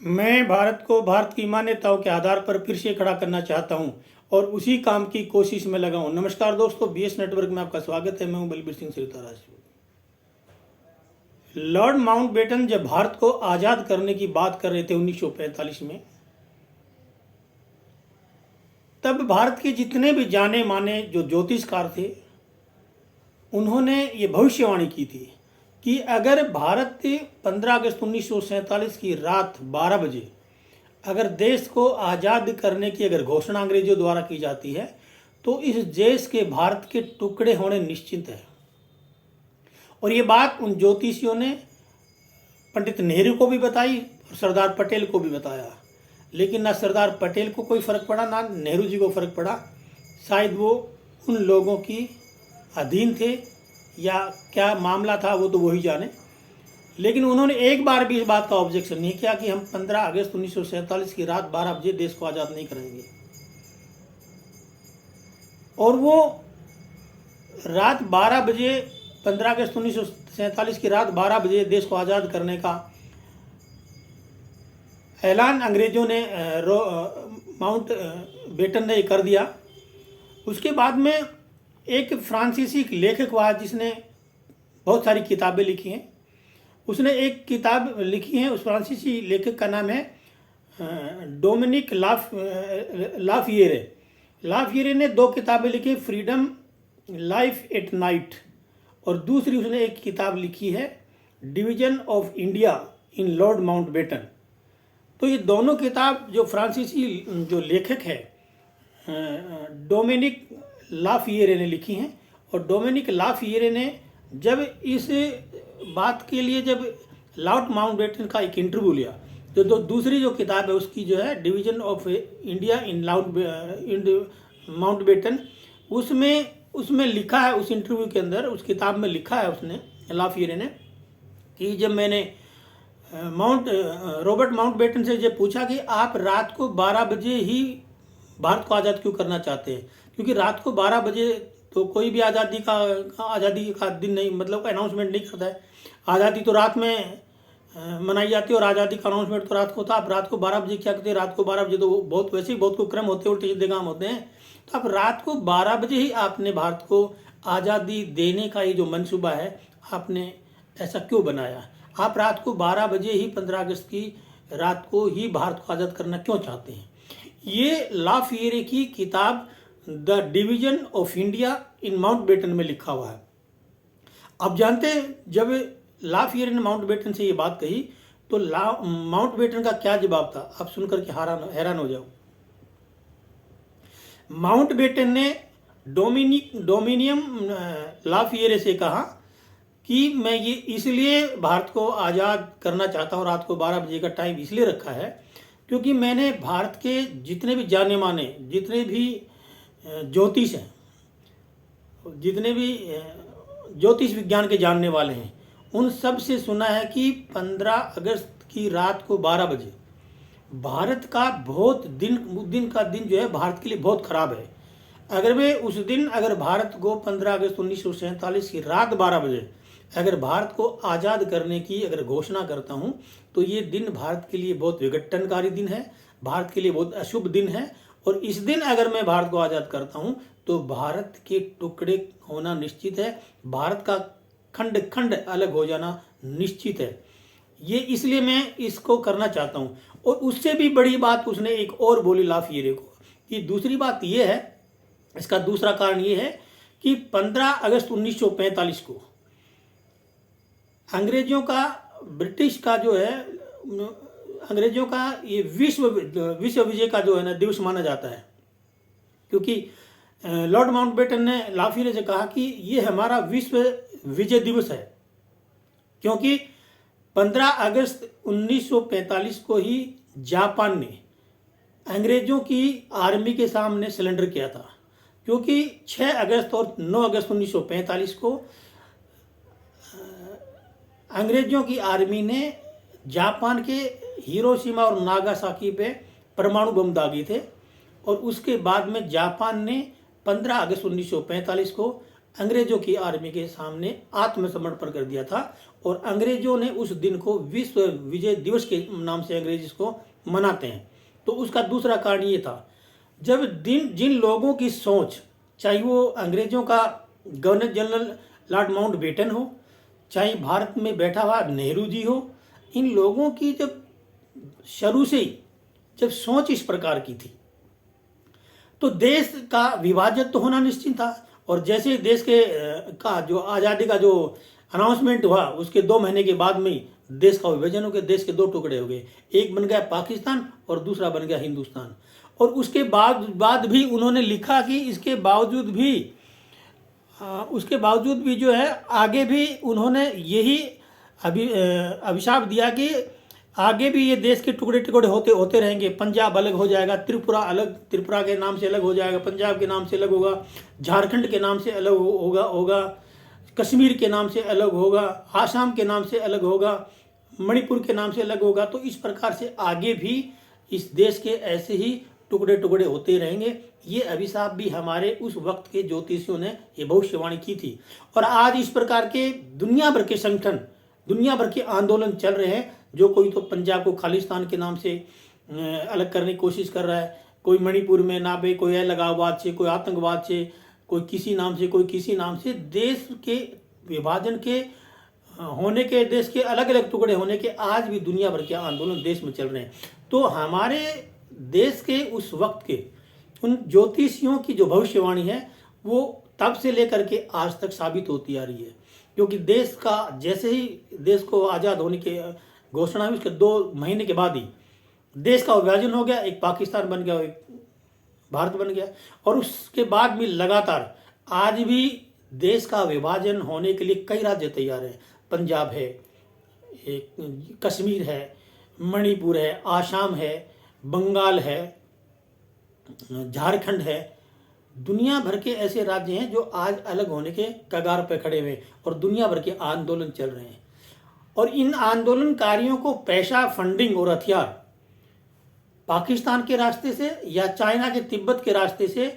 मैं भारत को भारत की मान्यताओं के आधार पर फिर से खड़ा करना चाहता हूं और उसी काम की कोशिश में लगा हूं। नमस्कार दोस्तों, बीएस नेटवर्क में आपका स्वागत है। मैं हूं बलबीर सिंह सिरता राजपूत। लॉर्ड माउंटबेटन जब भारत को आज़ाद करने की बात कर रहे थे 1945 में, तब भारत के जितने भी जाने माने जो ज्योतिषकार थे, उन्होंने ये भविष्यवाणी की थी कि अगर भारत 15 अगस्त 1947 की रात 12 बजे अगर देश को आज़ाद करने की अगर घोषणा अंग्रेजों द्वारा की जाती है, तो इस देश के भारत के टुकड़े होने निश्चित है। और ये बात उन ज्योतिषियों ने पंडित नेहरू को भी बताई और सरदार पटेल को भी बताया, लेकिन ना सरदार पटेल को कोई फ़र्क पड़ा, ना नेहरू जी को फ़र्क पड़ा। शायद वो उन लोगों की अधीन थे या क्या मामला था, वो तो वही जाने। लेकिन उन्होंने एक बार भी इस बात का ऑब्जेक्शन नहीं किया कि हम 15 अगस्त 1947 की रात 12 बजे देश को आज़ाद नहीं करेंगे। और वो रात 12 बजे 15 अगस्त 1947 की रात 12 बजे देश को आज़ाद करने का ऐलान अंग्रेजों ने माउंट बेटन ने कर दिया। उसके बाद में एक फ्रांसीसी लेखक हुआ जिसने बहुत सारी किताबें लिखी हैं। उसने एक किताब लिखी है, उस फ्रांसीसी लेखक का नाम है डोमिनिक लाफियरे। लाफियरे ने 2 किताबें लिखी, फ्रीडम लाइफ एट नाइट, और दूसरी उसने एक किताब लिखी है division of India in Lord Mountbatten. तो ये दोनों किताब जो फ्रांसीसी जो लेखक है डोमिनिक लाफियरे ने लिखी हैं। और डोमिनिक लाफियरे ने जब इस बात के लिए जब लॉर्ड माउंटबेटन का एक इंटरव्यू लिया, तो दूसरी जो किताब है उसकी जो है division of India in Mountbatten, उसमें लिखा है, उस इंटरव्यू के अंदर उस किताब में लिखा है उसने लाफियरे ने कि जब मैंने रॉबर्ट माउंटबेटन से जब पूछा कि आप रात को 12 बजे ही भारत को आज़ाद क्यों करना चाहते हैं, क्योंकि रात को 12 बजे तो कोई भी आज़ादी का दिन नहीं, मतलब अनाउंसमेंट नहीं करता है। आज़ादी तो रात में मनाई जाती है और आज़ादी का अनाउंसमेंट तो रात को था। आप रात को 12 बजे क्या करते हैं? रात को 12 बजे तो बहुत वैसे ही बहुत को क्रम होते हैं, उल्टे सीधे काम होते हैं। तो आप रात को 12 बजे ही आपने भारत को आज़ादी देने का ये जो मनसूबा है, आपने ऐसा क्यों बनाया? आप रात को 12 बजे ही 15 अगस्त की रात को ही भारत को आज़ाद करना क्यों चाहते हैं? ये लाफियरे की किताब the division of India in Mountbatten में लिखा हुआ है। अब जानते हैं जब लाफियरे ने माउंटबेटन से ये बात कही तो माउंटबेटन का क्या जवाब था, आप सुनकर के हैरान हो जाओ। माउंटबेटन ने डोमिनियम लाफियरे से कहा कि मैं ये इसलिए भारत को आज़ाद करना चाहता हूँ, रात को 12 बजे का टाइम इसलिए रखा है क्योंकि मैंने भारत के जितने भी जाने माने, जितने भी ज्योतिष हैं, जितने भी ज्योतिष विज्ञान के जानने वाले हैं, उन सब से सुना है कि 15 अगस्त की रात को 12 बजे भारत का बहुत दिन का दिन जो है भारत के लिए बहुत ख़राब है। अगर मैं उस दिन अगर भारत को 15 अगस्त 1947 की रात 12 बजे अगर भारत को आज़ाद करने की अगर घोषणा करता हूं, तो ये दिन भारत के लिए बहुत विघटनकारी दिन है, भारत के लिए बहुत अशुभ दिन है। और इस दिन अगर मैं भारत को आज़ाद करता हूं तो भारत के टुकड़े होना निश्चित है, भारत का खंड खंड अलग हो जाना निश्चित है। ये इसलिए मैं इसको करना चाहता हूं। और उससे भी बड़ी बात उसने एक और बोली लाफियरे को, कि दूसरी बात ये है, इसका दूसरा कारण ये है कि 15 अगस्त 1945 को अंग्रेजों का, ब्रिटिश का जो है, अंग्रेजों का ये विश्व विजय का जो है ना दिवस माना जाता है। क्योंकि लॉर्ड माउंटबेटन ने लाफियरे से कहा कि ये हमारा विश्व विजय दिवस है, क्योंकि 15 अगस्त 1945 को ही जापान ने अंग्रेजों की आर्मी के सामने सरेंडर किया था। क्योंकि 6 अगस्त और 9 अगस्त 1945 को अंग्रेजों की आर्मी ने जापान के हिरोशिमा और नागासाकी पे परमाणु बम दागे थे। और उसके बाद में जापान ने 15 अगस्त 1945 को अंग्रेजों की आर्मी के सामने आत्मसमर्पण कर दिया था। और अंग्रेजों ने उस दिन को विश्व विजय दिवस के नाम से अंग्रेज इसको मनाते हैं। तो उसका दूसरा कारण ये था, जब जिन लोगों की सोच, चाहे वो अंग्रेजों का गवर्नर जनरल लॉर्ड माउंटबेटन हो, चाहे भारत में बैठा हुआ नेहरू जी हो, इन लोगों की जब शुरू से ही जब सोच इस प्रकार की थी तो देश का विभाजन तो होना निश्चित था। और जैसे देश के का जो आज़ादी का जो अनाउंसमेंट हुआ उसके 2 महीने के बाद में ही देश का विभाजन हो गया, देश के 2 टुकड़े हो गए, एक बन गया पाकिस्तान और दूसरा बन गया हिंदुस्तान। और उसके बाद भी उन्होंने लिखा कि उसके बावजूद भी जो है आगे भी उन्होंने यही अभिशाप दिया कि आगे भी ये देश के टुकड़े टुकड़े होते रहेंगे। पंजाब अलग हो जाएगा, त्रिपुरा के नाम से अलग हो जाएगा, पंजाब के नाम से अलग होगा, झारखंड के नाम से अलग होगा, कश्मीर के नाम से अलग होगा, आसाम के नाम से अलग होगा, मणिपुर के नाम से अलग होगा। तो इस प्रकार से आगे भी इस देश के ऐसे ही टुकड़े टुकड़े होते रहेंगे। ये अभिशाप भी हमारे उस वक्त के ज्योतिषियों ने ये भविष्यवाणी की थी। और आज इस प्रकार के दुनिया भर के संगठन, दुनिया भर के आंदोलन चल रहे हैं। जो कोई तो पंजाब को खालिस्तान के नाम से अलग करने की कोशिश कर रहा है, कोई मणिपुर में नाबे, कोई अलगाववाद से, कोई आतंकवाद से, कोई किसी नाम से, कोई किसी नाम से। देश के विभाजन के होने के, देश के अलग अलग टुकड़े होने के आज भी दुनिया भर के आंदोलन देश में चल रहे हैं। तो हमारे देश के उस वक्त के उन ज्योतिषियों की जो भविष्यवाणी है वो तब से लेकर के आज तक साबित होती आ रही है। क्योंकि देश का जैसे ही देश को आज़ाद होने की घोषणा हुई उसके 2 महीने के बाद ही देश का विभाजन हो गया, एक पाकिस्तान बन गया, एक भारत बन गया। और उसके बाद भी लगातार आज भी देश का विभाजन होने के लिए कई राज्य तैयार हैं। पंजाब है, कश्मीर है, मणिपुर है, आसाम है, बंगाल है, झारखंड है। दुनिया भर के ऐसे राज्य हैं जो आज अलग होने के कगार पर खड़े हुए और दुनिया भर के आंदोलन चल रहे हैं। और इन आंदोलनकारियों को पैसा, फंडिंग और हथियार पाकिस्तान के रास्ते से या चाइना के तिब्बत के रास्ते से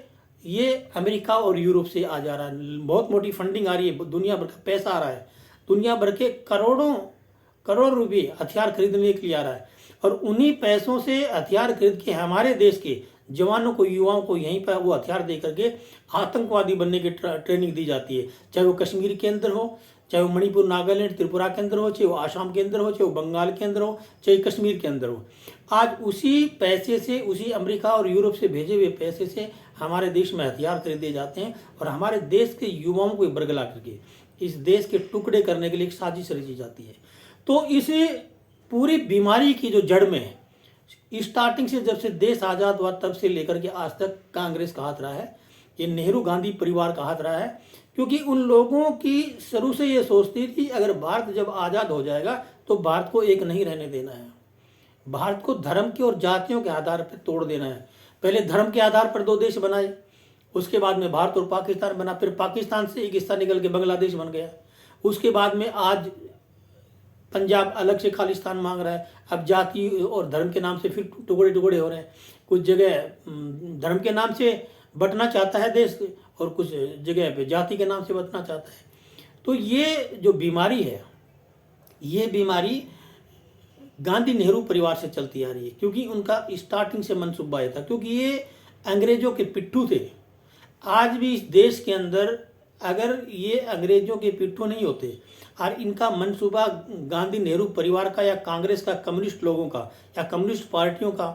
ये अमेरिका और यूरोप से आ जा रहा है। बहुत मोटी फंडिंग आ रही है, दुनिया भर का पैसा आ रहा है, दुनिया भर के करोड़ रुपये हथियार खरीदने के लिए आ रहा है। और उन्हीं पैसों से हथियार खरीद के हमारे देश के जवानों को, युवाओं को यहीं पर वो हथियार दे करके आतंकवादी बनने की ट्रेनिंग दी जाती है। चाहे वो कश्मीर के अंदर हो, चाहे वो मणिपुर, नागालैंड, त्रिपुरा के अंदर हो, चाहे वो आसाम के अंदर हो, चाहे वो बंगाल के अंदर हो, चाहे कश्मीर के अंदर हो। आज उसी पैसे से, उसी अमेरिका और यूरोप से भेजे हुए पैसे से हमारे देश में हथियार खरीदे जाते हैं और हमारे देश के युवाओं को बरगला करके इस देश के टुकड़े करने के लिए एक साजिश रची जाती है। तो इसे पूरी बीमारी की जो जड़ में है, स्टार्टिंग से जब से देश आज़ाद हुआ तब से लेकर के आज तक कांग्रेस का हाथ रहा है, ये नेहरू गांधी परिवार का हाथ रहा है। क्योंकि उन लोगों की शुरू से ये सोचती थी अगर भारत जब आज़ाद हो जाएगा तो भारत को एक नहीं रहने देना है, भारत को धर्म के और जातियों के आधार पर तोड़ देना है। पहले धर्म के आधार पर 2 देश बनाए, उसके बाद में भारत और पाकिस्तान बना, फिर पाकिस्तान से एक हिस्सा निकल के बांग्लादेश बन गया, उसके बाद में आज पंजाब अलग से खालिस्तान मांग रहा है। अब जाति और धर्म के नाम से फिर टुकड़े टुकड़े हो रहे हैं। कुछ जगह धर्म के नाम से बंटना चाहता है देश और कुछ जगह पे जाति के नाम से बंटना चाहता है। तो ये जो बीमारी है, ये बीमारी गांधी नेहरू परिवार से चलती आ रही है। क्योंकि उनका स्टार्टिंग से मनसूबा था, क्योंकि ये अंग्रेजों के पिट्ठू थे। आज भी इस देश के अंदर अगर ये अंग्रेजों के पिट्ठू नहीं होते और इनका मनसूबा गांधी नेहरू परिवार का या कांग्रेस का, कम्युनिस्ट लोगों का या कम्युनिस्ट पार्टियों का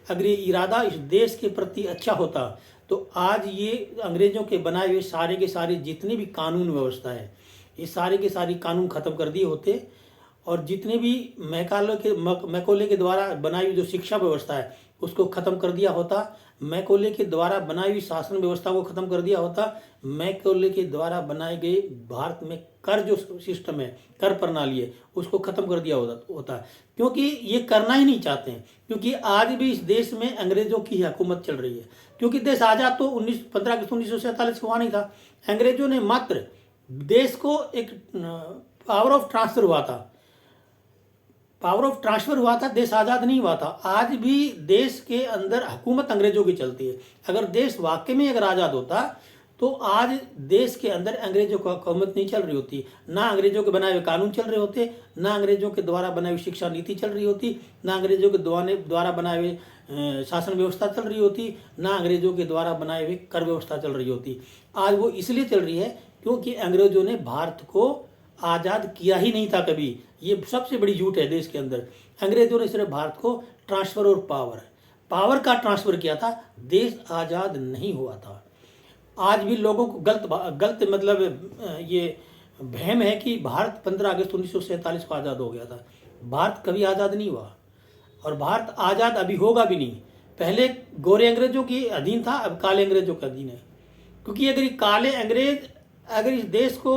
अगर ये इरादा इस देश के प्रति अच्छा होता तो आज ये अंग्रेजों के बनाए हुए सारे के सारे जितनी भी कानून व्यवस्था है, ये सारे के सारे कानून खत्म कर दिए होते। और जितने भी मैकोले के द्वारा बनाई हुई जो शिक्षा व्यवस्था है उसको खत्म कर दिया होता, मैकोले के द्वारा बनाई हुई शासन व्यवस्था को खत्म कर दिया होता, मैकोले के द्वारा बनाए गए भारत में कर जो सिस्टम है, कर प्रणाली है, उसको खत्म कर दिया होता। क्योंकि ये करना ही नहीं चाहते हैं। क्योंकि आज भी इस देश में अंग्रेजों की हुकूमत चल रही है। क्योंकि देश आज़ाद तो 15 अगस्त 1947 को हुआ नहीं था। अंग्रेजों ने मात्र देश को एक पावर ऑफ ट्रांसफर हुआ था, देश आज़ाद नहीं हुआ था। आज भी देश के अंदर हुकूमत अंग्रेजों की चलती है। अगर देश वाकई में अगर आज़ाद होता तो आज देश के अंदर अंग्रेजों की हुकूमत नहीं चल रही होती, ना अंग्रेजों के बनाए हुए कानून चल रहे होते, ना अंग्रेजों के द्वारा बनाई हुई शिक्षा नीति चल रही होती, ना अंग्रेजों के द्वारा बनाए हुए शासन व्यवस्था चल रही होती, ना अंग्रेजों के द्वारा बनाए हुए कर व्यवस्था चल रही होती। आज वो इसलिए चल रही है क्योंकि अंग्रेजों ने भारत को आज़ाद किया ही नहीं था कभी। ये सबसे बड़ी झूठ है देश के अंदर। अंग्रेजों ने सिर्फ भारत को ट्रांसफ़र और पावर का ट्रांसफ़र किया था, देश आज़ाद नहीं हुआ था। आज भी लोगों को गलत मतलब ये वहम है कि भारत 15 अगस्त 1947 को आज़ाद हो गया था। भारत कभी आज़ाद नहीं हुआ और भारत आज़ाद अभी होगा भी नहीं। पहले गोरे अंग्रेजों की अधीन था, अब काले अंग्रेजों के अधीन है। क्योंकि अगर ये काले अंग्रेज अगर इस देश को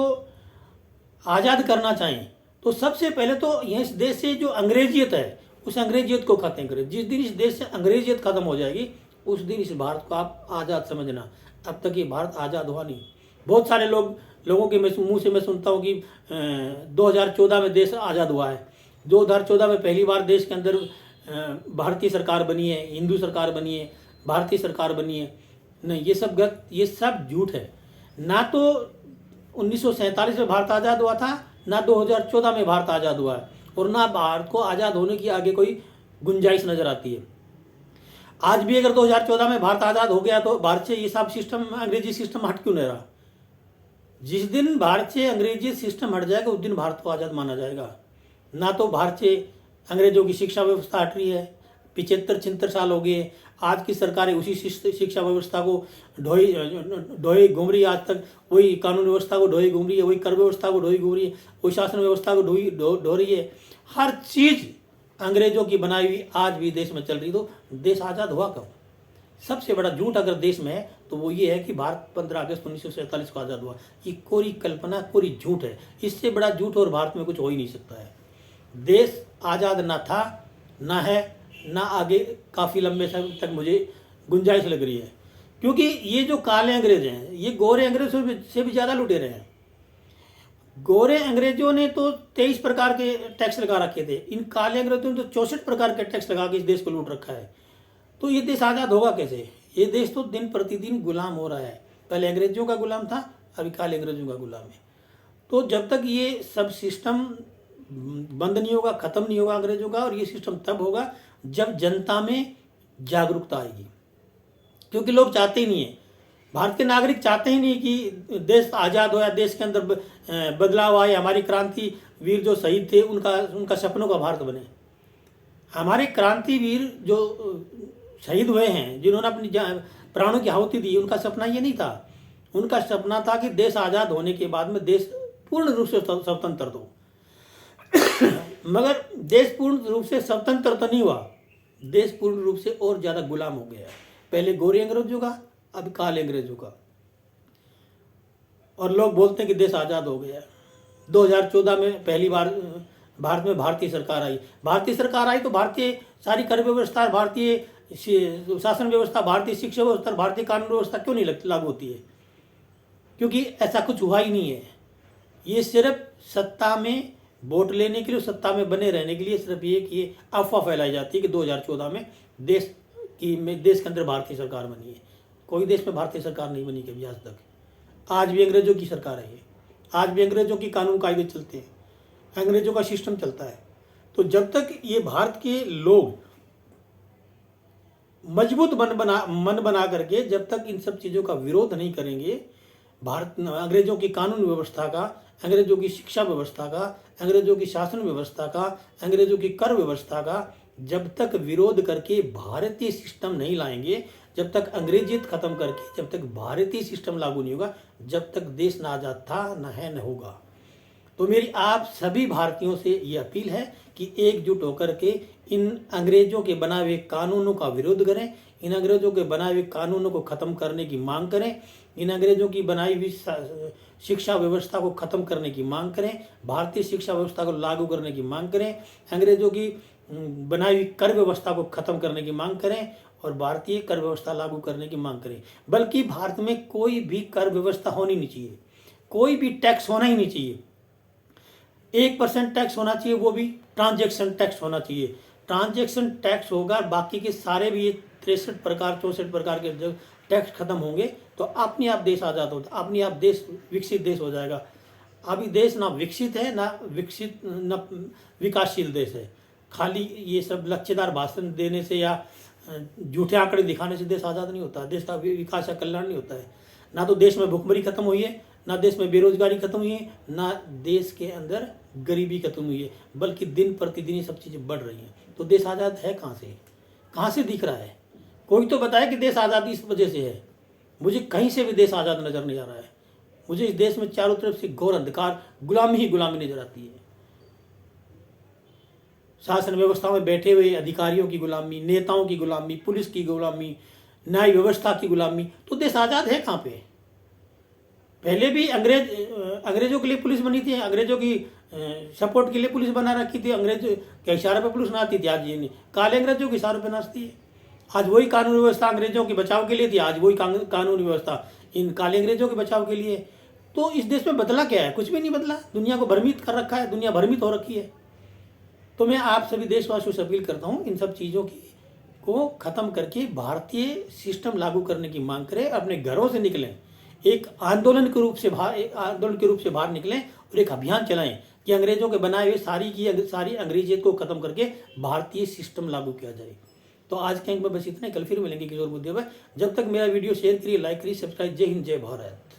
आज़ाद करना चाहें तो सबसे पहले तो इस देश से जो अंग्रेजियत है उस अंग्रेजियत को खत्म करें। जिस दिन इस देश से अंग्रेजियत खत्म हो जाएगी उस दिन इस भारत को आप आज़ाद समझना। अब तक ये भारत आज़ाद हुआ नहीं। बहुत सारे लोगों के मुंह से मैं सुनता हूँ कि 2014 में देश आज़ाद हुआ है। 2014 में पहली बार देश के अंदर भारतीय सरकार बनी है, हिंदू सरकार बनी है, भारतीय सरकार बनी है। नहीं, ये सब गलत, ये सब झूठ है। ना तो 1947 में भारत आज़ाद हुआ था, ना 2014 में भारत आज़ाद हुआ है, और ना भारत को आज़ाद होने की आगे कोई गुंजाइश नज़र आती है। आज भी अगर 2014 में भारत आज़ाद हो गया तो भारत से ये सब सिस्टम, अंग्रेजी सिस्टम हट क्यों नहीं रहा? जिस दिन भारत से अंग्रेजी सिस्टम हट जाएगा उस दिन भारत को आज़ाद माना जाएगा। ना तो भारत से अंग्रेजों की शिक्षा व्यवस्था हट रही है, 75-76 साल हो गए। आज की सरकारें उसी शिक्षा व्यवस्था को ढोई घूम रही है। आज तक वही कानून व्यवस्था को ढोई घूम रही है, वही कर व्यवस्था को ढोई घूम रही है, वही शासन व्यवस्था को ढो रही है। हर चीज़ अंग्रेजों की बनाई हुई आज भी देश में चल रही। तो देश आज़ाद हुआ कब? सबसे बड़ा झूठ अगर देश में है तो वो ये है कि भारत 15 अगस्त 1947 को आज़ाद हुआ। ये कोरी कल्पना, कोरी झूठ है। इससे बड़ा झूठ और भारत में कुछ हो ही नहीं सकता है। देश आज़ाद ना था, ना है, ना आगे काफ़ी लंबे समय तक मुझे गुंजाइश लग रही है। क्योंकि ये जो काले अंग्रेज हैं ये गोरे अंग्रेजों से भी ज़्यादा लुटेरे हैं। गोरे अंग्रेजों ने तो 23 प्रकार के टैक्स लगा रखे थे, इन काले अंग्रेजों ने तो 64 प्रकार के टैक्स लगा के इस देश को लूट रखा है। तो ये देश आज़ाद होगा कैसे? ये देश तो दिन प्रतिदिन गुलाम हो रहा है। पहले अंग्रेजों का गुलाम था, अभी काले अंग्रेजों का गुलाम है। तो जब तक ये सब सिस्टम बंद नहीं होगा, ख़त्म नहीं होगा अंग्रेजों का, और ये सिस्टम तब होगा जब जनता में जागरूकता आएगी। क्योंकि लोग चाहते ही नहीं है, भारत के नागरिक चाहते ही नहीं कि देश आज़ाद हो या देश के अंदर बदलाव आए, हमारी क्रांति वीर जो शहीद थे उनका सपनों का भारत बने। हमारे क्रांति वीर जो शहीद हुए हैं, जिन्होंने अपनी प्राणों की आहुति दी, उनका सपना ये नहीं था। उनका सपना था कि देश आज़ाद होने के बाद में देश पूर्ण रूप से स्वतंत्र हो। मगर देश पूर्ण रूप से स्वतंत्र तो नहीं हुआ, देश पूर्ण रूप से और ज़्यादा गुलाम हो गया। पहले गोरे अंग्रेजों का, अब काले अंग्रेजों का। और लोग बोलते हैं कि देश आज़ाद हो गया। 2014 में पहली बार भारत में भारतीय सरकार आई। भारतीय सरकार आई तो भारतीय सारी कर व्यवस्था, भारतीय शासन व्यवस्था, भारतीय शिक्षा व्यवस्था, भारतीय कानून व्यवस्था क्यों नहीं लागू होती है? क्योंकि ऐसा कुछ हुआ ही नहीं है। ये सिर्फ सत्ता में वोट लेने के लिए, सत्ता में बने रहने के लिए सिर्फ ये कि ये अफवाह फैलाई जाती है कि 2014 में देश के अंदर भारतीय सरकार बनी है। कोई देश में भारतीय सरकार नहीं बनी कभी आज तक। आज भी अंग्रेजों की सरकार है ये, आज भी अंग्रेजों की कानून कायदे चलते हैं, अंग्रेजों का सिस्टम चलता है। तो जब तक ये भारत के लोग मजबूत मन बना करके जब तक इन सब चीज़ों का विरोध नहीं करेंगे, भारत अंग्रेजों की कानून व्यवस्था का, अंग्रेजों की शिक्षा व्यवस्था का, अंग्रेजों की शासन व्यवस्था का, अंग्रेजों की कर व्यवस्था का जब तक विरोध करके भारतीय सिस्टम नहीं लाएंगे, जब तक अंग्रेजियत खत्म करके जब तक भारतीय सिस्टम लागू नहीं होगा, जब तक देश ना आज़ाद था, न है, न होगा। तो मेरी आप सभी भारतीयों से ये अपील है कि एकजुट होकर के इन अंग्रेजों के बनाए हुए कानूनों का विरोध करें, इन अंग्रेजों के बनाए हुए कानूनों को ख़त्म करने की मांग करें, इन अंग्रेजों की बनाई हुई शिक्षा व्यवस्था को ख़त्म करने की मांग करें, भारतीय शिक्षा व्यवस्था को लागू करने की मांग करें, अंग्रेजों की बनाई हुई कर व्यवस्था को ख़त्म करने की मांग करें और भारतीय कर व्यवस्था लागू करने की मांग करें। बल्कि भारत में कोई भी कर व्यवस्था होनी नहीं चाहिए, कोई भी टैक्स होना ही नहीं चाहिए। 1% टैक्स होना चाहिए, वो भी ट्रांजैक्शन टैक्स होना चाहिए। ट्रांजैक्शन टैक्स होगा, बाकी के सारे भी 63 प्रकार 64 प्रकार के टैक्स खत्म होंगे तो अपने आप देश आज़ाद होता, अपने आप देश विकसित देश हो जाएगा। अभी देश ना विकसित है ना विकासशील देश है। खाली ये सब लक्ष्यदार भाषण देने से या झूठे आंकड़े दिखाने से देश आज़ाद नहीं होता, देश का विकास या कल्याण नहीं होता है। ना तो देश में भुखमरी खत्म हुई है, ना देश में बेरोजगारी खत्म हुई है, ना देश के अंदर गरीबी खत्म हुई है, बल्कि दिन प्रतिदिन ये सब चीज़ें बढ़ रही हैं। तो देश आज़ाद है कहाँ से दिख रहा है? कोई तो बताए कि देश आज़ादी इस वजह से है। मुझे कहीं से भी देश आज़ाद नज़र नहीं आ रहा है। मुझे इस देश में चारों तरफ से घोर अंधकार, गुलामी ही गुलामी नजर आती है। शासन व्यवस्था में बैठे हुए अधिकारियों की गुलामी, नेताओं की गुलामी, पुलिस की गुलामी, न्याय व्यवस्था की गुलामी। तो देश आज़ाद है कहाँ पे? पहले भी अंग्रेजों के लिए पुलिस बनी थी, अंग्रेजों की सपोर्ट के लिए पुलिस बना रखी थी। अंग्रेजों के इशारे पे पुलिस नाचती थी, आज ये नहीं। काले अंग्रेजों के इशारों पे नाचती है। आज वही कानून व्यवस्था अंग्रेजों के बचाव के लिए थी, आज वही कानून व्यवस्था इन काले अंग्रेजों के बचाव के लिए। तो इस देश में बदला क्या है? कुछ भी नहीं बदला। दुनिया को भ्रमित कर रखा है, दुनिया भ्रमित हो रखी है। तो मैं आप सभी देशवासियों से अपील करता हूँ, इन सब चीज़ों की को ख़त्म करके भारतीय सिस्टम लागू करने की मांग करें। अपने घरों से निकलें, एक आंदोलन के रूप से बाहर निकलें और एक अभियान चलाएं कि अंग्रेजों के बनाए हुए सारी अंग्रेजियत को ख़त्म करके भारतीय सिस्टम लागू किया जाए। तो आज के अंक में बस इतना ही। कल फिर मिलेंगे किसी और मुद्दे पर। जब तक मेरा वीडियो शेयर करिए, लाइक करिए, सब्सक्राइब। जय हिंद, जय भारत।